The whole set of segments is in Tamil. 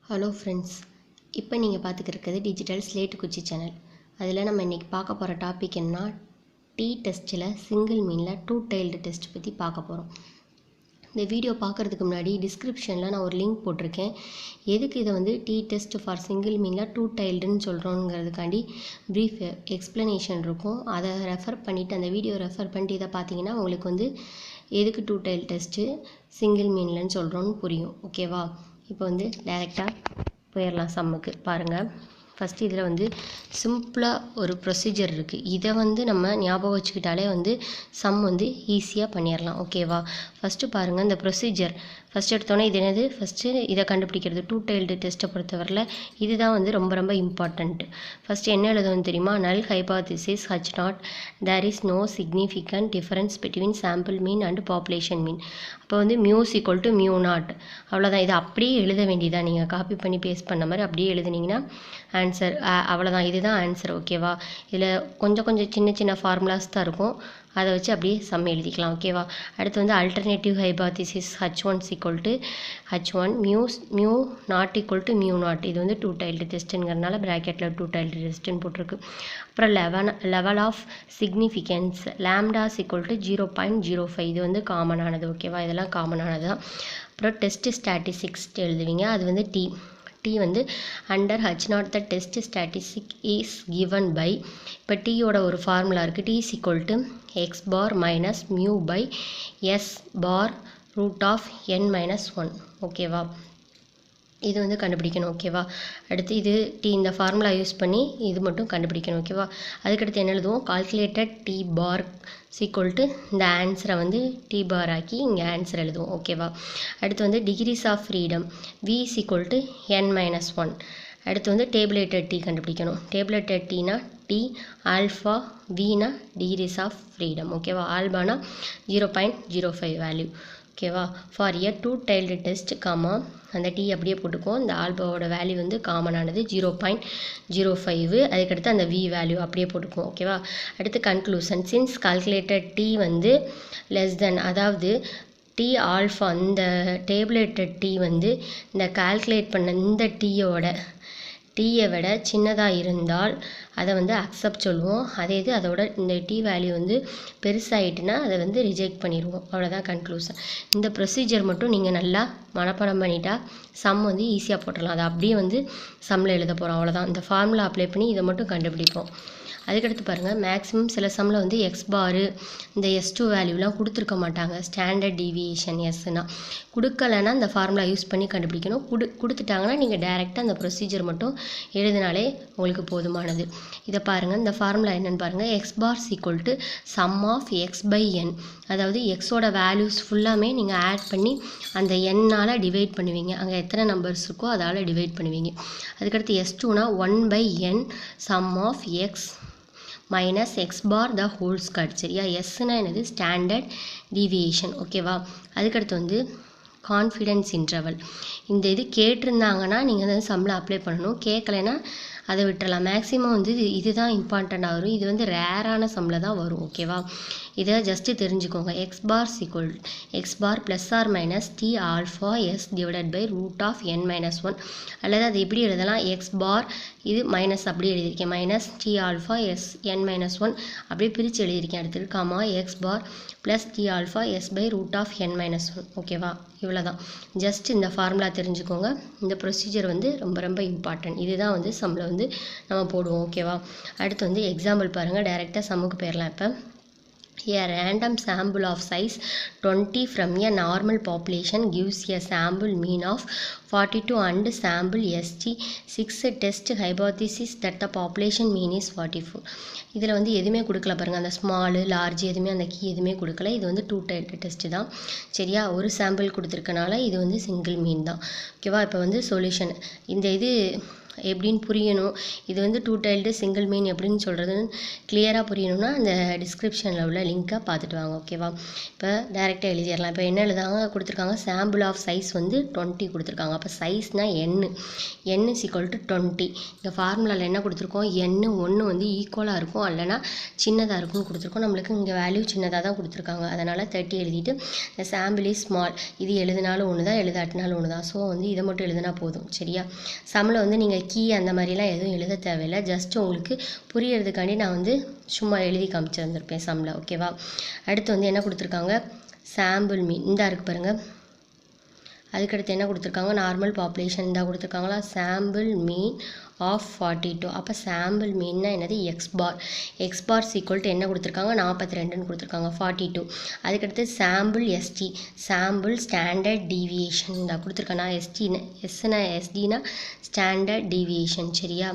ஹலோ ஃப்ரெண்ட்ஸ், இப்போ நீங்கள் பார்த்துக்கிருக்கிறது டிஜிட்டல் ஸ்லேட் குச்சி சேனல். அதில் நம்ம இன்றைக்கி பார்க்க போகிற டாபிக் என்ன, டி டெஸ்ட்டில் சிங்கிள் மீனில் டூ டைல்டு டெஸ்ட் பற்றி பார்க்க போகிறோம். இந்த வீடியோ பார்க்குறதுக்கு முன்னாடி டிஸ்கிரிப்ஷனில் நான் ஒரு லிங்க் போட்டிருக்கேன். எதுக்கு இதை டி டெஸ்ட் ஃபார் சிங்கிள் மீனில் டூ டைல்டுன்னு சொல்கிறோங்கிறதுக்காண்டி ப்ரீஃப் எக்ஸ்ப்ளனேஷன் இருக்கும். அதை ரெஃபர் பண்ணிவிட்டு அந்த வீடியோ ரெஃபர் பண்ணிட்டு இதை பார்த்தீங்கன்னா உங்களுக்கு எதுக்கு டூ டைல் டெஸ்ட்டு சிங்கிள் மீன்லன்னு சொல்கிறோன்னு புரியும். ஓகேவா? இப்போ டைரெக்டாக போயிடலாம் சம்முக்கு. பாருங்கள், ஃபஸ்ட்டு இதில் சிம்பிளாக ஒரு ப்ரொசீஜர் இருக்குது. இதை நம்ம ஞாபகம் வச்சுக்கிட்டாலே சம் ஈஸியாக பண்ணிடலாம். ஓகேவா? ஃபஸ்ட்டு பாருங்கள், இந்த ப்ரொசீஜர் ஃபஸ்ட் எடுத்தோன்னே இது என்னது, ஃபஸ்ட்டு இதை கண்டுபிடிக்கிறது. டூ டைல்டு டெஸ்ட்டை பொறுத்தவரையில் இதுதான் ரொம்ப ரொம்ப இம்பார்ட்டண்ட்டு. ஃபஸ்ட்டு என்ன எழுதணும்னு தெரியுமா? Null hypothesis H naught there is no significant difference between sample mean and population mean. அப்போ mu is equal to mu naught. அவ்வளோதான். இதை அப்படியே எழுத வேண்டியதான். நீங்கள் காப்பி பண்ணி பேஸ்ட் பண்ண மாதிரி அப்படியே எழுதுனீங்கன்னா ஆன்சர் அவ்வளோதான். இதுதான் ஆன்சர். ஓகேவா? இதில் கொஞ்சம் சின்ன சின்ன ஃபார்முலாஸ் தான் இருக்கும். அதை வச்சு அப்படியே சம் எழுதிக்கலாம். ஓகேவா? அடுத்து alternative hypothesis H1 equal to H1 mu naught equal to mu naught. இது டூ டைல்டு டெஸ்ட்டுங்கிறதுனால ப்ராக்கெட்டில் டூ டைல்டு டெஸ்ட்டுன்னு போட்டிருக்கு. அப்புறம் level of significance lambda is equal to 0.05. இது காமனானது. ஓகேவா? இதெல்லாம் காமனானது தான். அப்புறம் டெஸ்ட் ஸ்டாட்டிஸ்டிக்ஸ் எழுதுவீங்க. அது t under H naught the test statistic is given by. இப்போ டீயோட ஒரு ஃபார்முலா இருக்குது. T is equal to x bar minus mu by s bar root of N minus 1. ஓகேவா? இது கண்டுபிடிக்கணும். ஓகேவா? அடுத்து இது டி இந்த ஃபார்முலா யூஸ் பண்ணி இது மட்டும் கண்டுபிடிக்கணும். ஓகேவா? அதுக்கடுத்து என்ன எழுதுவோம்? Calculated T bar equal to இந்த ஆன்சரை டி பார் ஆக்கி இங்கே ஆன்சர் எழுதுவோம். ஓகேவா? அடுத்து degrees of freedom v is equal to n minus 1. அடுத்து டேபிளேட்டட் டி கண்டுபிடிக்கணும். டேபிளேட்டட் டீனா டி ஆல்ஃபா வீனா டிகிரிஸ் ஆஃப் ஃப்ரீடம். ஓகேவா? ஆல்பானா 0.05 வேல்யூ. ஓகேவா? For a two tailed test காமா அந்த டி அப்படியே போட்டுக்குவோம். இந்த ஆல்பாவோட வேல்யூ காமனானது 0.05. அதுக்கடுத்து அந்த வி வேல்யூ அப்படியே போட்டுக்குவோம். ஓகேவா? அடுத்து conclusion since calculated t less than, அதாவது டி ஆல்ஃபா இந்த டேபிளேட்டட் டி இந்த கால்குலேட் பண்ண இந்த டீயை விட சின்னதாக இருந்தால் அதை அக்செப்ட் சொல்லுவோம். அதே இது அதோட இந்த டி வேல்யூ பெருசாகிட்டுனா அதை ரிஜெக்ட் பண்ணிடுவோம். அவ்வளோதான் கன்க்ளூஷன். இந்த ப்ரொசீஜர் மட்டும் நீங்கள் நல்லா மனப்பாடம் பண்ணிட்டா சம் ஈஸியாக போட்டுடலாம். அதை அப்படியே சம்மில் எழுத போகிறோம். அவ்வளோதான். இந்த ஃபார்முலா அப்ளை பண்ணி இதை மட்டும் கண்டுபிடிப்போம். அதுக்கடுத்து பாருங்கள், மேக்ஸிமம் சில சம்மில் எக்ஸ் பாரு இந்த S2 வேல்யூலாம் கொடுத்துருக்க மாட்டாங்க. ஸ்டாண்டர்ட் டீவியேஷன் எஸ்னா கொடுக்கலைன்னா இந்த ஃபார்முலா யூஸ் பண்ணி கண்டுபிடிக்கணும். கொடுத்துட்டாங்கன்னா நீங்கள் டைரெக்டாக அந்த ப்ரொசீஜர் மட்டும் எழுதினாலே உங்களுக்கு போதுமானது. இதை பாருங்கள், இந்த ஃபார்முலா என்னென்னு பாருங்கள். X bar equal to sum of x by n. அதாவது எக்ஸோட வேல்யூஸ் ஃபுல்லாமே நீங்கள் ஆட் பண்ணி அந்த என்னால் டிவைட் பண்ணுவீங்க. அங்கே எத்தனை நம்பர்ஸ் இருக்கோ அதால் டிவைட் பண்ணுவீங்க. அதுக்கடுத்து S2னா 1/n sum of X minus X bar the whole square. சரியா? எஸ்னா என்னது? Standard deviation. ஓகேவா? அதுக்கடுத்து கான்ஃபிடென்ஸ் இன்டர்வல். இந்த இது கேட்டிருந்தாங்கன்னா நீங்கள் சம்மில் அப்ளை பண்ணணும். கேட்கலைன்னா அதை விட்டுறலாம். மேக்ஸிமம் இதுதான் இம்பார்ட்டண்ட்டாக வரும். இது ரேரான சம்மில் தான் வரும். ஓகேவா? இதை ஜஸ்ட்டு தெரிஞ்சுக்கோங்க. X bar equal X bar plus or minus T alpha S divided by root of N minus 1. அல்லது அது எப்படி எழுதலாம்? எக்ஸ் பார் இது மைனஸ் அப்படியே எழுதியிருக்கேன். Minus T alpha S N minus 1 அப்படியே பிரித்து எழுதியிருக்கேன். அடுத்தது comma X bar plus T alpha S by root of N minus 1. ஓகேவா? இவ்வளோதான். ஜஸ்ட் இந்த ஃபார்முலா தெரிஞ்சுக்கோங்க. இந்த ப்ரொசீஜர் ரொம்ப ரொம்ப இம்பார்ட்டன்ட். இதுதான் சம்மில் நம்ம போடுவோம். ஓகேவா? அடுத்து எக்ஸாம்பிள் பாருங்கள். டைரெக்டாக சம்முக்கு போயிடலாம். இப்போ a random sample of size 20 from a normal population gives a sample mean of 42 and sample ST6 test hypothesis that the population mean is 44. இதில் எதுவுமே கொடுக்கல பாருங்கள். அந்த ஸ்மாலு லார்ஜ் எதுவுமே அந்த கீ எதுவுமே கொடுக்கல. இது டூ டைல்டு டெஸ்ட்டு தான். சரியா? ஒரு சாம்பிள் கொடுத்துருக்கனால இது சிங்கிள் மீன் தான். ஓகேவா? இப்போ சொல்யூஷன் இந்த இது எப்படின்னு புரியணும், இது வந்து டூ டைல்டு சிங்கிள் மீன் எப்படின்னு சொல்கிறதுன்னு கிளியராக புரியணும்னா அந்த டிஸ்கிரிப்ஷனில் உள்ள லிங்க்கை பார்த்துட்டு வாங்க. ஓகேவா? இப்போ டைரெக்டாக எழுதிடலாம். இப்போ என்ன எழுதாங்க கொடுத்துருக்காங்க, சாம்பிள் ஆஃப் சைஸ் வந்து 20 கொடுத்துருக்காங்க. அப்போ சைஸ்னால் n is equal to 20. இந்த ஃபார்முலாவில் என்ன கொடுத்துருக்கோம், n1 வந்து ஈக்குவலாக இருக்கும் இல்லைனா சின்னதாக இருக்கும்னு கொடுத்துருக்கோம். நம்மளுக்கு இங்கே வேல்யூ சின்னதாக தான் கொடுத்துருக்காங்க. அதனால் 30 எழுதிட்டு இந்த சாம்பிள் இஸ் ஸ்மால், இது எழுதினாலும் ஒன்று தான் எழுதாட்டினாலும் ஒன்று தான். ஸோ வந்து இதை மட்டும் எழுதினா போதும். சரியா? சம்மில் வந்து நீங்கள் கீ அந்த மாதிரிலாம் எதுவும் எழுத தேவையில்லை. ஜஸ்ட் உங்களுக்கு புரியறதுக்காண்டி நான் வந்து சும்மா எழுதி காமிச்சிருந்திருப்பேன் சம்மில். ஓகேவா? அடுத்து வந்து என்ன கொடுத்துருக்காங்க, சாம்பிள் மீன் இந்த இருக்குது பாருங்கள். அதுக்கடுத்து என்ன கொடுத்துருக்காங்க, நார்மல் பாப்புலேஷன் இந்த கொடுத்துருக்காங்களா, சாம்பிள் மீன் ஆஃப் 42. அப்போ சாம்பிள் மீன்னா என்னது, எக்ஸ் பார் ஈக்குவல் டு என்ன கொடுத்துருக்காங்க, 42ன்னு கொடுத்துருக்காங்க, 42. அதுக்கடுத்து sample SD, sample standard deviation இந்த கொடுத்துருக்காங்க. எஸ்டினா ஸ்டாண்டர்ட் டீவியேஷன். சரியா?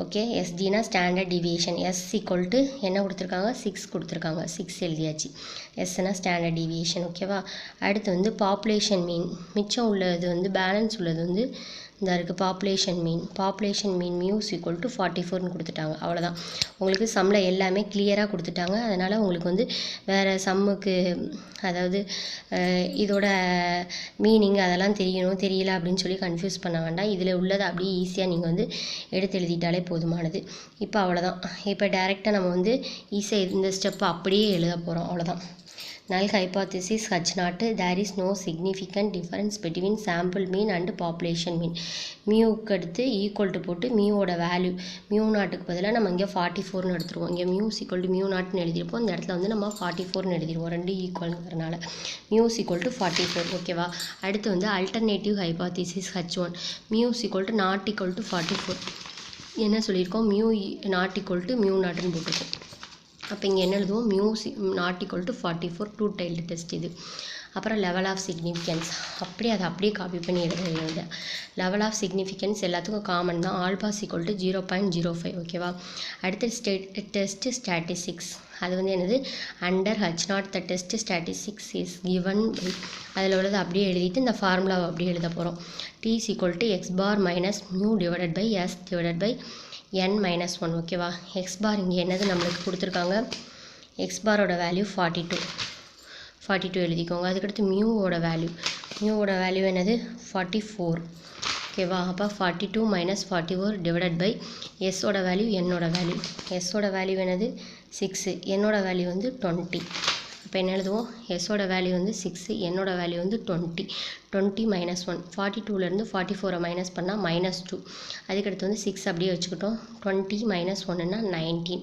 ஓகே, எஸ்டினா standard deviation. S equal to என்ன கொடுத்துருக்காங்க, 6 கொடுத்துருக்காங்க. 6 எழுதியாச்சு. எஸ்னா ஸ்டாண்டர்ட் டீவியேஷன். ஓகேவா? அடுத்து வந்து பாப்புலேஷன் மீன், மிச்சம் உள்ளது வந்து பேலன்ஸ் உள்ளது வந்து இந்த இருக்குது population mean mu is equal to 44ன்னு கொடுத்துட்டாங்க. அவ்வளோதான். உங்களுக்கு சம்மில் எல்லாமே கிளியராக கொடுத்துட்டாங்க. அதனால் உங்களுக்கு வந்து வேறு சம்முக்கு அதாவது இதோட மீனிங் அதெல்லாம் தெரியல அப்படின்னு சொல்லி கன்ஃபியூஸ் பண்ண வேண்டாம். இதில் உள்ளதை அப்படியே ஈஸியாக நீங்கள் வந்து எடுத்து எழுதிட்டாலே போதுமானது. இப்போ அவ்வளோதான். இப்போ டைரெக்டாக நம்ம வந்து ஈஸியாக இந்த ஸ்டெப்பை அப்படியே எழுத போகிறோம். அவ்வளோதான். null hypothesis H0, there is no significant difference between sample mean and population mean. மியூக்கு அடுத்து ஈக்குவல் டு போட்டு மியூவோட வேல்யூ மியூ நாட்டுக்கு பதிலாக நம்ம இங்கே 44ன்னு எடுத்துருவோம். இங்கே மியூஸ் ஈக்குவல் டு மியூ நாட்னு எழுதியிருப்போம். இந்த இடத்துல வந்து நம்ம 44ன்னு எழுதிடுவோம், ரெண்டு ஈக்குவலுங்கிறனால மியூஸ் ஈக்குவல் டு 44. ஓகேவா? அடுத்து வந்து alternative hypothesis H1, mu is equal to not equal to 44. என்ன சொல்லியிருக்கோம், mu naught equal to mu நாட்டுன்னு போட்டிருக்கோம். அப்போ இங்கே என்ன எழுதுவோம், mu is naught equal to 44, two tailed test இது. அப்புறம் லெவல் ஆஃப் சிக்னிஃபிகன்ஸ் அப்படியே காப்பி பண்ணி எழுதுறது. லெவல் ஆஃப் சிக்னிஃபிகன்ஸ் எல்லாத்துக்கும் காமன் தான், ஆல்பாஸ் ஈக்குவல் டு 0.05. ஓகேவா? அடுத்து டெஸ்ட் ஸ்டாட்டிஸ்டிக்ஸ், அது வந்து என்னது, under H0 the test statistics is given by, அதில் உள்ளது அப்படியே எழுதிட்டு இந்த ஃபார்முலாவை அப்படியே எழுத போகிறோம். T is equal to x bar minus mu divided by s divided by n-1. ஓகேவா? எக்ஸ் பார் இங்கே என்னது நம்மளுக்கு கொடுத்துருக்காங்க, எக்ஸ் பாரோட வேல்யூ 42 எழுதிக்கோங்க. அதுக்கடுத்து மியூவோட வேல்யூ என்னது 44. ஓகேவா? அப்போ 42 - 44 டிவைடட் பை எஸ்ஸோட வேல்யூ எஸ்ஸோட வேல்யூ என்னது 6, என்னோட வேல்யூ வந்து 20. இப்போ என்ன எழுதுவோம், எஸ்ஸோட வேல்யூ வந்து 6, என்னோட வேல்யூ வந்து 20. 20 - 1, 42லேருந்து 44 மைனஸ் பண்ணால் -2. அதுக்கடுத்து வந்து 6 அப்படியே வச்சுக்கிட்டோம். 20 - 1ன்னா 19.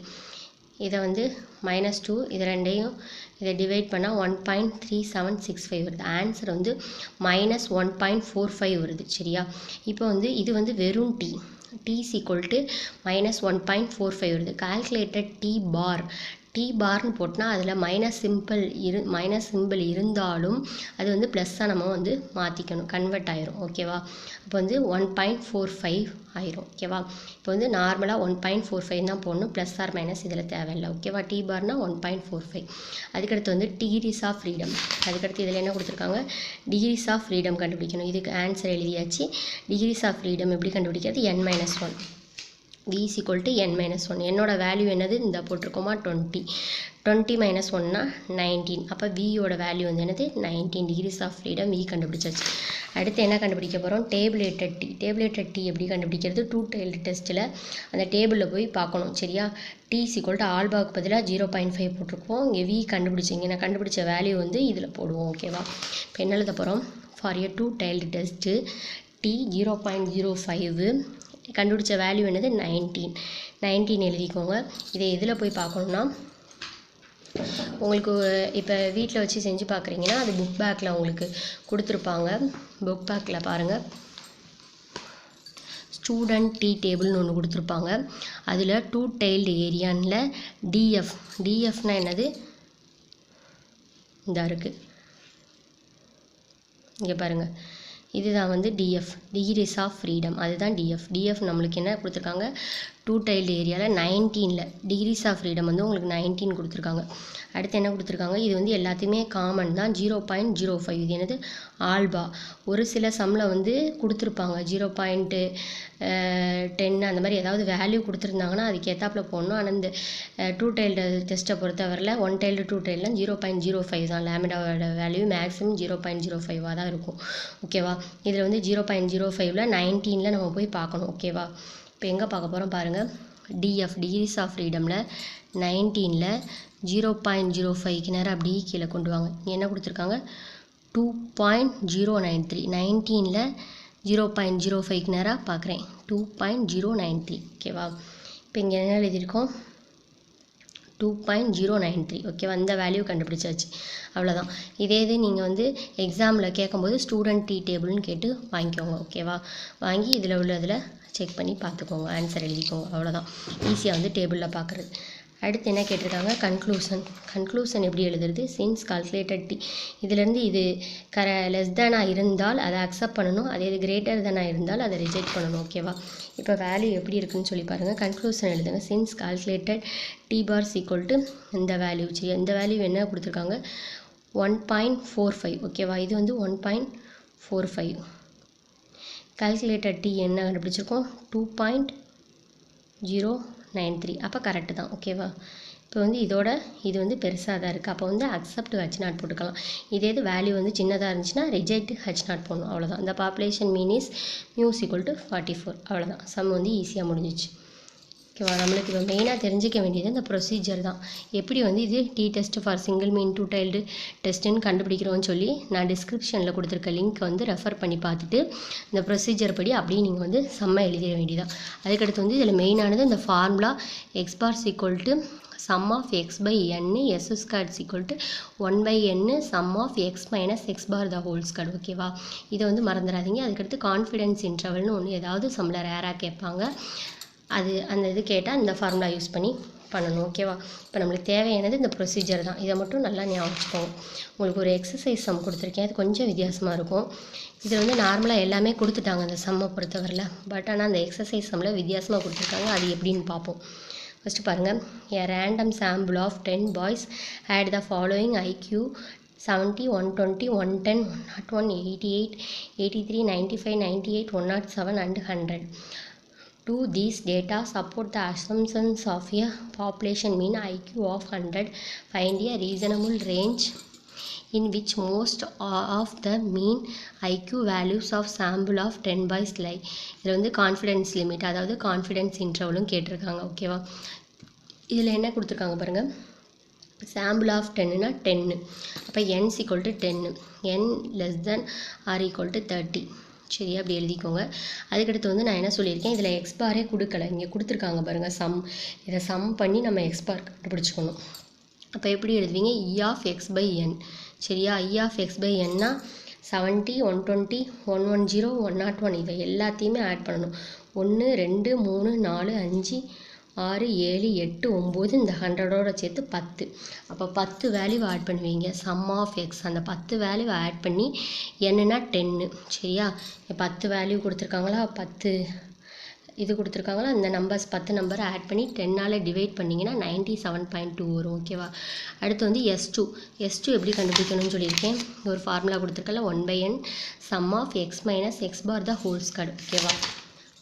இதை வந்து -2 இது ரெண்டையும் இதை டிவைட் பண்ணால் 1.3765 வருது. ஆன்சர் வந்து -1.45 வருது. சரியா? இப்போ வந்து இது வந்து வெறும் t is equal to -1.45 வருது. கால்குலேட்டட் டி பார்னு போட்டால் அதில் மைனஸ் சிம்பிள் இருந்தாலும் அது வந்து ப்ளஸ்ஸாக நம்ம வந்து மாற்றிக்கணும், கன்வெர்ட் ஆயிரும். ஓகேவா? இப்போ வந்து 1.45 ஆயிரும். ஓகேவா? இப்போ வந்து நார்மலாக 1.45 தான் போடணும், ப்ளஸ் ஆர் மைனஸ் இதில் தேவையில்லை. ஓகேவா? டி பார்னா 1.45. அதுக்கடுத்து வந்து டிகிரிஸ் ஆஃப் ஃப்ரீடம், அதுக்கடுத்து இதில் என்ன கொடுத்துருக்காங்க, டிகிரிஸ் ஆஃப் ஃப்ரீடம் கண்டுபிடிக்கணும். இதுக்கு ஆன்சர் எழுதியாச்சு. டிகிரிஸ் ஆஃப் ஃப்ரீடம் எப்படி கண்டுபிடிக்கிறது, n-1. v is equal to n-1. என்னோட வேல்யூ என்னது இந்த போட்டிருக்கோமா 20. 20 - 1னா 19. அப்போ வியோட வேல்யூ வந்து என்னது 19 டிகிரிஸ் ஆஃப் ஃப்ரீடம். v கண்டுபிடிச்சாச்சு. அடுத்து என்ன கண்டுபிடிக்க போகிறோம், டேபிளேட்டட் டி எப்படி கண்டுபிடிக்கிறது, டூ டைல்டு டெஸ்ட்டில் அந்த டேபிளில் போய் பார்க்கணும். சரியா? t is equal to ஆல்பாவுக்கு பதிலாக 0.5 போட்டிருக்கோம். இங்கே v கண்டுபிடிச்சிங்க, நான் கண்டுபிடிச்ச வேல்யூ வந்து இதில் போடுவோம். ஓகேவா? இப்போ என்ன எழுத போகிறோம், for a two tailed test t 0.05, கண்டுபிடிச்ச வேல்யூ என்னது 19 எழுதிக்கோங்க. இதை எதில் போய் பார்க்கணுன்னா, உங்களுக்கு இப்போ வீட்டில் வச்சு செஞ்சு பார்க்குறீங்கன்னா அது புக் பேக்கில் உங்களுக்கு கொடுத்துருப்பாங்க. புக் பேக்கில் பாருங்கள், ஸ்டூடெண்ட் டி டேபிள்னு ஒன்று கொடுத்துருப்பாங்க. அதில் டூ டைல்டு ஏரியானில் டிஎஃப்னால் என்னது, இந்த இருக்குது இங்கே பாருங்கள், இதுதான் வந்து டிஎஃப், டிகிரிஸ் ஆஃப் ஃப்ரீடம். அதுதான் டிஎஃப் நம்மளுக்கு என்ன கொடுத்துருக்காங்க, டூ டைல்டு ஏரியாவில் 19ல் டிகிரிஸ் ஆஃப் ஃப்ரீடம் வந்து உங்களுக்கு 19 கொடுத்துருக்காங்க. அடுத்து என்ன கொடுத்துருக்காங்க, இது வந்து எல்லாத்தையுமே காமன் தான். 0.05 இது என்னது ஆல்பா. ஒரு சில சம்மில் வந்து கொடுத்துருப்பாங்க 0.10 அந்த மாதிரி ஏதாவது வேல்யூ கொடுத்துருந்தாங்கன்னா அதுக்கு ஏற்றாப்பில் போடணும். ஆனால் இந்த டூ டைல்டு டெஸ்ட்டை பொறுத்தவரையில் 1 டைல்டு 2 டைல்டுலாம் 0.05 தான். லேமிடாவோட வேல்யூ மேக்ஸிமம் 0.05 தான் இருக்கும். ஓகேவா. இதில் வந்து 0.05ல் 19ல் நம்ம போய் பார்க்கணும். ஓகேவா. இப்போ எங்கே பார்க்க போகிறோம் பாருங்கள். டிகிரிஸ் ஆஃப் ஃப்ரீடமில் 19ல் 0.05க்கு நேரம் அப்படியே கீழே கொண்டு வாங்க. என்ன கொடுத்துருக்காங்க 2.093. 19ல் 0.05க்கு நேராக பார்க்குறேன் 2.093. ஓகேவா. இப்போ இங்கே என்ன எழுதியிருக்கோம் 2.093. ஓகேவா. இந்த வேல்யூ கண்டுபிடிச்சாச்சு. அவ்வளோதான். இதே இது நீங்கள் வந்து எக்ஸாமில் கேட்கும்போது ஸ்டூடெண்ட் டீ டேபிள்னு கேட்டு வாங்கிக்கோங்க. ஓகேவா. வாங்கி இதில் உள்ளதில் செக் பண்ணி பார்த்துக்கோங்க, ஆன்சர் எழுதிக்கோங்க. அவ்வளோதான். ஈஸியாக வந்து டேபிளில் பார்க்குறது. அடுத்து என்ன கேட்டிருக்காங்க, கன்க்ளூஷன் எப்படி எழுதுறது. சின்ஸ் கால்குலேட்டட் டி, இதிலேருந்து இது லெஸ் தேனாக இருந்தால் அதை அக்செப்ட் பண்ணணும், அதே இது கிரேட்டர் தேனாக இருந்தால் அதை ரிஜெக்ட் பண்ணணும். ஓகேவா. இப்போ வேல்யூ எப்படி இருக்குன்னு சொல்லி பாருங்கள். கன்க்ளூஷன் எழுதுங்க. Since calculated T bar equal to இந்த வேல்யூ. சரி, இந்த வேல்யூ என்ன கொடுத்துருக்காங்க 1.45. ஓகேவா. இது வந்து 1.45. கால்குலேட்டட் டி என்ன கண்டுபிடிச்சிருக்கோம் 2.093. அப்போ கரெக்டு தான். ஓகேவா. இப்போ வந்து இது வந்து பெருசாக தான் இருக்குது. அப்போ வந்து அக்செப்ட் H0 போட்டுக்கலாம். இதே இது வேல்யூ வந்து சின்னதாக இருந்துச்சுன்னா ரிஜெக்ட் H0 போடணும். அவ்வளோதான். இந்த பாப்புலேஷன் மீன் இஸ் μ = 44. அவ்வளோதான். சம் வந்து ஈஸியாக முடிஞ்சிச்சு. ஓகேவா. நம்மளுக்கு இப்போ மெயினாக தெரிஞ்சிக்க வேண்டியது இந்த ப்ரொசீஜர் தான். எப்படி வந்து இது t test for single mean two tailed டெஸ்ட்டுன்னு கண்டுபிடிக்கிறோன்னு சொல்லி நான் டிஸ்கிரிப்ஷனில் கொடுத்துருக்க லிங்க் வந்து ரெஃபர் பண்ணி பார்த்துட்டு இந்த ப்ரொசீஜர் படி அப்படியே நீங்கள் வந்து செம்ம எழுதிட வேண்டியதான். அதுக்கடுத்து வந்து இதில் மெயினானது இந்த formula X bar equal to sum of x by n s squared equal to 1 by n sum of x minus x bar the whole squared. ஓகேவா. இதை வந்து மறந்துடாதீங்க. அதுக்கடுத்து கான்ஃபிடன்ஸ் இன்டர்வல்னு ஒன்று ஏதாவது சம்மில் ரேராக கேட்பாங்க. அந்த இது கேட்டால் இந்த ஃபார்முலா யூஸ் பண்ணி பண்ணணும். ஓகேவா. இப்போ நம்மளுக்கு தேவையானது இந்த ப்ரொசீஜர் தான். இதை மட்டும் நல்லா ஞாபகம் வச்சுக்கோங்க. உங்களுக்கு ஒரு எக்ஸசைஸ் சம் கொடுத்துருக்கேன். அது கொஞ்சம் வித்தியாசமாக இருக்கும். இதில் வந்து நார்மலாக எல்லாமே கொடுத்துட்டாங்க இந்த சம்மை பொறுத்தவரையில். பட் ஆனால் அந்த எக்ஸசைஸ் சம்மில் வித்தியாசமாக கொடுத்துருக்காங்க. அது எப்படின்னு பார்ப்போம். ஃபஸ்ட்டு பாருங்கள். A random sample of 10 boys had the following IQ 70, 120, 110, 101, 88, 83, 95, 98, 107 and 100. Do these data support the assumptions of a population mean IQ of 100? Find a reasonable range in which most of the mean IQ values of sample of 10 boys lie. இதில் வந்து கான்ஃபிடன்ஸ் லிமிட், அதாவது கான்ஃபிடன்ஸ் இன்டர்வலும் கேட்டிருக்காங்க. ஓகேவா. இதில் என்ன கொடுத்துருக்காங்க பாருங்கள். சாம்பிள் ஆஃப் 10னா 10. அப்போ n = 10, n <= 30. சரி, அப்படி எழுதிக்கோங்க. அதுக்கடுத்து வந்து நான் என்ன சொல்லியிருக்கேன், இதில் எக்ஸ் பாரே கொடுக்கல, இங்கே கொடுத்துருக்காங்க பாருங்கள் சம். இதை சம் பண்ணி நம்ம எக்ஸ் பார் கண்டுபிடிச்சிக்கணும். அப்போ எப்படி எழுதுவீங்க E of x by n. சரியா. E of x by n-னா 70, 120, 110, 101 இதை எல்லாத்தையுமே ஆட் பண்ணணும். 1 2 3 4 5 6 7 8 9 இந்த 100ஓட சேர்த்து 10. அப்போ 10 வேல்யூ ஆட் பண்ணுவீங்க. சம் ஆஃப் எக்ஸ் அந்த 10 வேல்யூ ஆட் பண்ணி என்னன்னா 10. சரியா. 10 வேல்யூ கொடுத்துருக்காங்களா, 10 இது கொடுத்துருக்காங்களா, இந்த நம்பர்ஸ் 10 நம்பரை ஆட் பண்ணி 10ஆல் டிவைட் பண்ணிங்கன்னா 97.2 வரும். ஓகேவா. அடுத்து வந்து S2 எப்படி கண்டுபிடிக்கணும்னு சொல்லியிருக்கேன். ஒரு ஃபார்முலா கொடுத்துருக்கல 1/n sum of X minus X bar the whole square. ஓகேவா.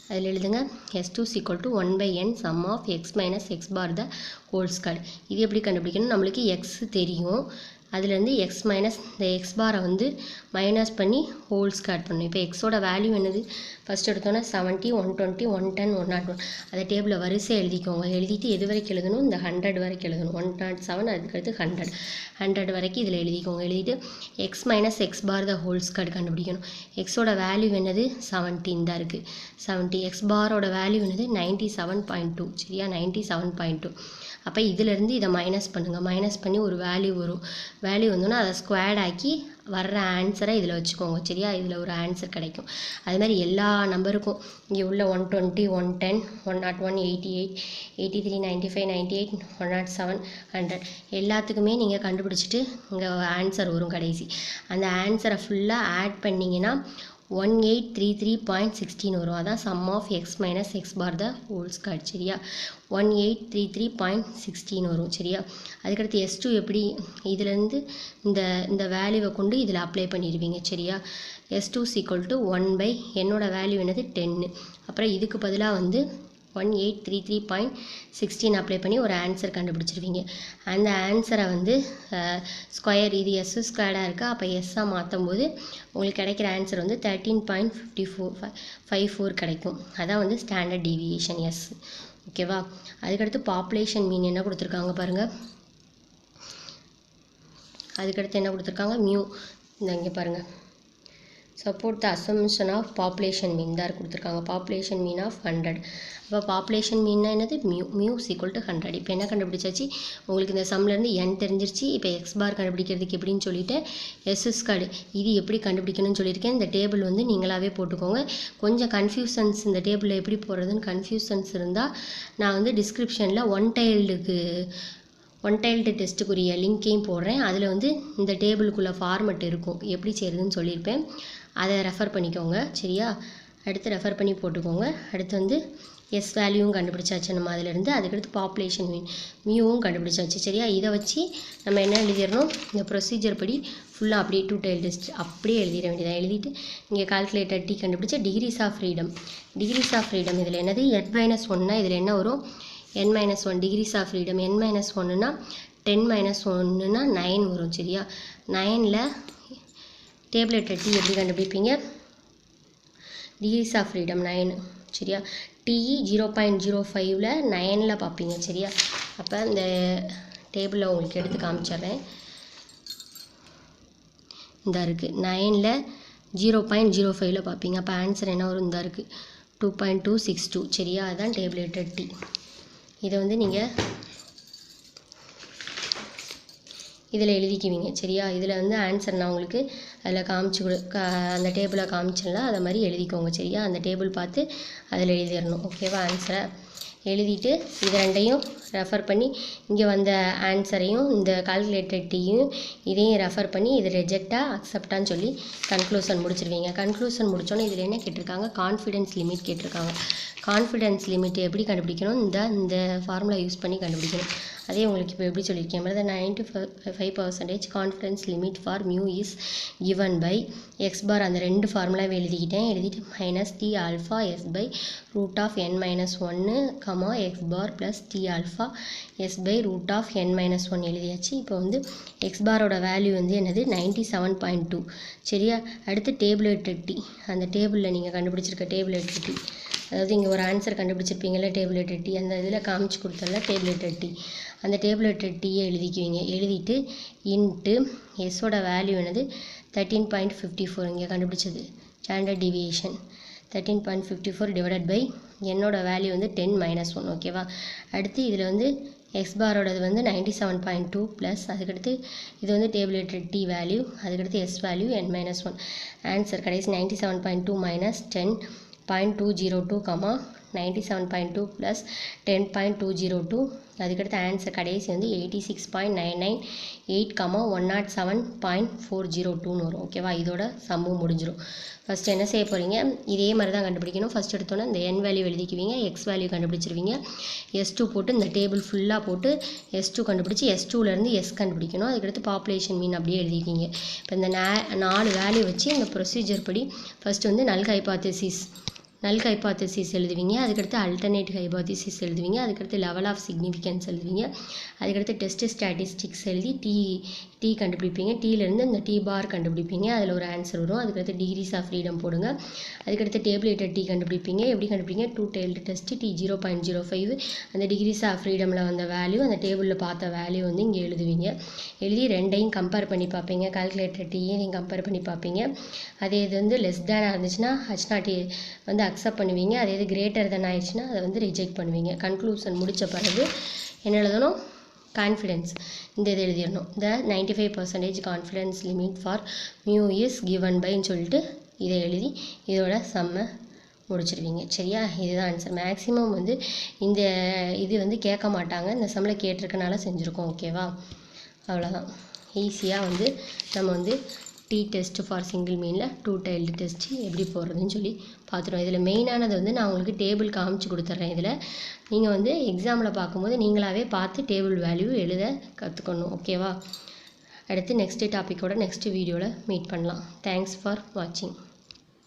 அதில் எழுதுங்க S2 = 1/n sum of x minus x bar the whole squared. இது எப்படி கண்டுபிடிக்கணும், நம்மளுக்கு எக்ஸ் தெரியும். அதுலேருந்து எக்ஸ் மைனஸ் இந்த எக்ஸ் பாரை வந்து மைனஸ் பண்ணி ஹோல் ஸ்கொயர் பண்ணணும். இப்போ எக்ஸோட வேல்யூ என்னது, ஃபஸ்ட் எடுத்தோன்னா 70, 120, 110, 101. அதை டேபிளில் வரிசை எழுதிக்கோங்க. எழுதிட்டு எது வரைக்கும் எழுதணும், இந்த 100 வரைக்கும் எழுதணும். 107 அதுக்கடுத்து 100 வரைக்கும் இதில் எழுதிக்கோங்க. எழுதிட்டு X minus X bar the whole square கண்டுபிடிக்கணும். எக்ஸோட வேல்யூ என்னது 17 தான் இருக்குது. 70 எக்ஸ் பாரோட வேல்யூ என்னது 97.2. சரியா. 97.2. அப்போ இதிலேருந்து இதை மைனஸ் பண்ணுங்கள். மைனஸ் பண்ணி ஒரு வேல்யூ வரும். வேல்யூ வந்தோன்னா அதை ஸ்கொயர்ட் ஆக்கி வர்ற ஆன்சரை இதில் வச்சுக்கோங்க. சரியா. இதில் ஒரு ஆன்சர் கிடைக்கும். அது மாதிரி எல்லா நம்பருக்கும் இங்கே உள்ள 120, 110, 101, 88, 83, 95, 98, 107, 100 எல்லாத்துக்குமே நீங்கள் கண்டுபிடிச்சிட்டு இங்கே ஆன்சர் வரும் கடைசி. அந்த ஆன்சரை ஃபுல்லாக ஆட் பண்ணிங்கன்னா 1833.16 வரும். அதான் sum of X minus X bar the whole square. சரியா, 1833.16 வரும். சரியா, அதுக்கடுத்து S2 எப்படி இதுலேருந்து இந்த இந்த வேல்யூவை கொண்டு இதில் அப்ளை பண்ணிடுவீங்க. சரியா, S2 = 1 என்னோட வேல்யூ என்னது 10. அப்புறம் இதுக்கு பதிலாக வந்து 1833.16 அப்ளை பண்ணி ஒரு ஆன்சர் கண்டுபிடிச்சிருவீங்க. அந்த ஆன்சரை வந்து ஸ்கொயர், இது S ஸ்கொயர்டாக இருக்கா, அப்போ எஸ்ஸாக மாற்றும் போது உங்களுக்கு கிடைக்கிற ஆன்சர் வந்து 13.54 கிடைக்கும். அதான் வந்து ஸ்டாண்டர்ட் டீவியேஷன் எஸ். ஓகேவா, அதுக்கடுத்து பாப்புலேஷன் மீன் என்ன கொடுத்துருக்காங்க பாருங்கள். அதுக்கடுத்து என்ன கொடுத்துருக்காங்க, மியூ. இங்கே பாருங்கள், support the assumption of population mean தான் கொடுத்துருக்காங்க. Population mean of 100. அப்போ பாப்புலேஷன் மீன்னா என்னது, மியூ = 100. இப்போ என்ன கண்டுபிடிச்சாச்சு, உங்களுக்கு இந்த சம்லேருந்து n தெரிஞ்சிருச்சு. இப்போ எக்ஸ் பார் கண்டுபிடிக்கிறதுக்கு எப்படின்னு சொல்லிட்டு எஸ் ஸ்கொயர்டு இது எப்படி கண்டுபிடிக்கணும்னு சொல்லியிருக்கேன். இந்த டேபிள் வந்து நீங்களாகவே போட்டுக்கோங்க. கொஞ்சம் கன்ஃபியூஷன்ஸ் இந்த டேபிளில் எப்படி போடுறதுன்னு கன்ஃபியூஷன்ஸ் இருந்தால் நான் வந்து டிஸ்கிரிப்ஷனில் ஒன் டைல்டு டெஸ்ட்டுக்குரிய லிங்க்கையும் போடுறேன். அதில் வந்து இந்த டேபிளுக்குள்ளே ஃபார்மெட் இருக்கும், எப்படி செய்கிறதுன்னு சொல்லியிருப்பேன். அதை ரெஃபர் பண்ணிக்கோங்க. சரியா, அடுத்து ரெஃபர் பண்ணி போட்டுக்கோங்க. அடுத்து வந்து எஸ் வேல்யூவும் கண்டுபிடிச்சாச்சு நம்ம அதிலேருந்து. அதுக்கடுத்து பாப்புலேஷன் மியூவும் கண்டுபிடிச்சாச்சு. சரியா, இதை வச்சு நம்ம என்ன எழுதிடணும், இந்த ப்ரொசீஜர் படி ஃபுல்லாக அப்படியே 2 டைல் டெஸ்ட் அப்படியே எழுதிட வேண்டியதாக. எழுதிட்டு இங்கே கால்குலேட்டர் டி கண்டுபிடிச்ச டிகிரிஸ் ஆஃப் ஃப்ரீடம். இதில் என்னது n-1னா இதில் என்ன வரும், n-1 டிகிரிஸ் ஆஃப் ஃப்ரீடம். n-1னா 10-1னா 9 வரும். சரியா, 9ல் டேபிளேட்டர் டி எப்படி கண்டுபிடிப்பீங்க, டிகிரிஸ் ஆஃப் ஃப்ரீடம் 9. சரியா, டிஇ 0.05ல் 9ல் பார்ப்பீங்க. சரியா, அப்போ இந்த டேபிளில் உங்களுக்கு எடுத்து காமிச்சிட்றேன். இந்த இருக்குது 9ல் 0.05ல் பார்ப்பீங்க. அப்போ ஆன்சர் என்ன வரும், இந்த இருக்குது 2.262. சரியா, அதுதான் டேபிளேட்டர் டி. இதை வந்து நீங்கள் இதில் எழுதிக்குவீங்க. சரியா, இதில் வந்து ஆன்சர் நான் உங்களுக்கு அதில் அந்த டேபிளை காமிச்சிடலாம், அதை மாதிரி எழுதிக்கோங்க. சரியா, அந்த டேபிள் பார்த்து அதில் எழுதிடணும். ஓகேவா, ஆன்சரை எழுதிட்டு இது ரெண்டையும் ரெஃபர் பண்ணி இங்கே வந்த ஆன்சரையும் இந்த கால்குலேட்டர் டீயும் இதையும் ரெஃபர் பண்ணி இது ரிஜெக்டாக அக்செப்டான்னு சொல்லி கன்க்ளூஷன் முடிச்சிருவீங்க. கன்க்ளூஷன் முடித்தோன்னே இதில் என்ன கேட்டிருக்காங்க, கான்ஃபிடன்ஸ் லிமிட் கேட்டிருக்காங்க. கான்ஃபிடன்ஸ் லிமிட் எப்படி கண்டுபிடிக்கணும், இந்த ஃபார்முலா யூஸ் பண்ணி கண்டுபிடிக்கணும். அதே உங்களுக்கு இப்போ எப்படி சொல்லியிருக்கேன், the 95% confidence limit for mu is given by X bar. அந்த ரெண்டு ஃபார்முலாவை எழுதிட்டு minus T alpha S by root of n-1 comma X bar plus T alpha S by root of n-1 எழுதியாச்சு. இப்போ வந்து எக்ஸ் பாரோட வேல்யூ வந்து என்னது 97.2. சரியா, அடுத்து டேபிளேட்டட் டி, அந்த டேபிளில் நீங்கள் கண்டுபிடிச்சிருக்க டேபிளேட்டட் டி, அதாவது இங்கே ஒரு ஆன்சர் கண்டுபிடிச்சிருப்பீங்களா டேபிளேட்டட் டி, அந்த இதில் காமிச்சு கொடுத்தல டேபிளேட்டட் டி, அந்த டேபிளேட்டட் டீயை எழுதிக்குவீங்க. எழுதிட்டு இன்ட்டு எஸ்ஸோட வேல்யூ என்னது 13.54 இங்கே கண்டுபிடிச்சது ஸ்டாண்டர்ட் டிவியேஷன் 13.54 டிவைடட் பை என்னோட வேல்யூ வந்து 10-1. ஓகேவா, அடுத்து இதில் வந்து எக்ஸ் பாரோடது வந்து 97.2 ப்ளஸ் அதுக்கடுத்து இது வந்து டேபிளேட்டட் டி வேல்யூ, அதுக்கடுத்து எஸ் வேல்யூ n-1. ஆன்சர் கடைசி 97.2 மைனஸ் 10.202 கமா 97.2 ப்ளஸ் 10.202. அதுக்கடுத்து ஆன்சர் கடைசி வந்து 86.998 கமா 107.402 வரும். ஓகேவா, இதோட சம்மும் முடிஞ்சிடும். ஃபஸ்ட்டு என்ன செய்ய போகிறீங்க, இதே மாதிரி தான் கண்டுபிடிக்கணும். ஃபஸ்ட் எடுத்தோன்னே இந்த n வேல்யூ எழுதிக்குவீங்க, எக்ஸ் வேல்யூ கண்டுபிடிச்சிருவீங்க, S2 போட்டு இந்த டேபிள் ஃபுல்லாக போட்டு S2 கண்டுபிடிச்சி S2லேருந்து எஸ் கண்டுபிடிக்கணும். அதுக்கடுத்து பாப்புலேஷன் மீன் அப்படியே எழுதிக்கிங்க. இப்போ இந்த 4 வேல்யூ வச்சு இந்த ப்ரொசீஜர் படி ஃபஸ்ட்டு வந்து நல் ஹைபாத்தசிஸ் எழுதுவீங்க, அதுக்கடுத்து அல்டர்னேட் ஹைபாத்தசிஸ் எழுதுவீங்க, அதுக்கடுத்து லெவல் ஆஃப் சிக்னிஃபிகன்ஸ் எழுதுவீங்க, அதுக்கடுத்து டெஸ்ட் ஸ்டாட்டிஸ்டிக்ஸ் எழுதி டி கண்டுபிடிப்பீங்க. டீலேருந்து இந்த டி பார் கண்டுபிடிப்பீங்க, அதில் ஒரு ஆன்சர் வரும். அதுக்கடுத்து டிகிரிஸ் ஆஃப் ஃப்ரீடம் போடுங்க. அதுக்கடுத்து டேபிளேட்டட் டி கண்டுபிடிப்பீங்க. எப்படி கண்டுபிடிப்பீங்க, 2 டைல்டு டெஸ்ட் டி 0.05 அந்த டிகிரிஸ் ஆஃப் ஃப்ரீடமில் வந்த வேல்யூ, அந்த டேபிளில் பார்த்த வேல்யூ வந்து இங்கே எழுதுவீங்க. எழுதி ரெண்டையும் கம்பேர் பண்ணி பார்ப்பீங்க, கால்குலேட்டர் டீயும் நீங்கள் கம்பேர் பண்ணி பார்ப்பீங்க. அதே இது வந்து லெஸ் தேனாக இருந்துச்சுன்னா H0 வந்து அக்செப்ட் பண்ணுவீங்க, அதே இது கிரேட்டர் தென் ஆயிடுச்சுன்னா அதை வந்து ரிஜெக்ட் பண்ணுவீங்க. கன்க்ளூஷன் முடித்த பிறகு என்ன எழுதணும், கான்ஃபிடென்ஸ் இந்த இது எழுதிடணும். இந்த 95% confidence limit for mu is given பைன்னு சொல்லிட்டு இதை எழுதி இதோட சம்மை முடிச்சிடுவீங்க. சரியா, இதுதான் ஆன்சர். மேக்ஸிமம் வந்து இந்த இது வந்து கேட்க மாட்டாங்க, இந்த சம்மில் கேட்டிருக்கனால செஞ்சுருக்கோம். ஓகேவா, அவ்வளோதான். ஈஸியாக வந்து நம்ம வந்து டி டெஸ்ட் ஃபார் சிங்கிள் மீனில் 2 டைல்டு டெஸ்ட் எப்படி போடுறதுன்னு சொல்லி பார்த்துருவோம். இதில் மெயினானது வந்து நான் உங்களுக்கு டேபிள் காமிச்சு கொடுத்துட்றேன். இதில் நீங்கள் வந்து எக்ஸாமில் பார்க்கும்போது நீங்களாகவே பார்த்து டேபிள் வேல்யூ எழுத கற்றுக்கணும். ஓகேவா? அடுத்து நெக்ஸ்ட் டாப்பிக்கோட நெக்ஸ்ட் வீடியோவில் மீட் பண்ணலாம். தேங்க்ஸ் ஃபார் வாட்சிங்.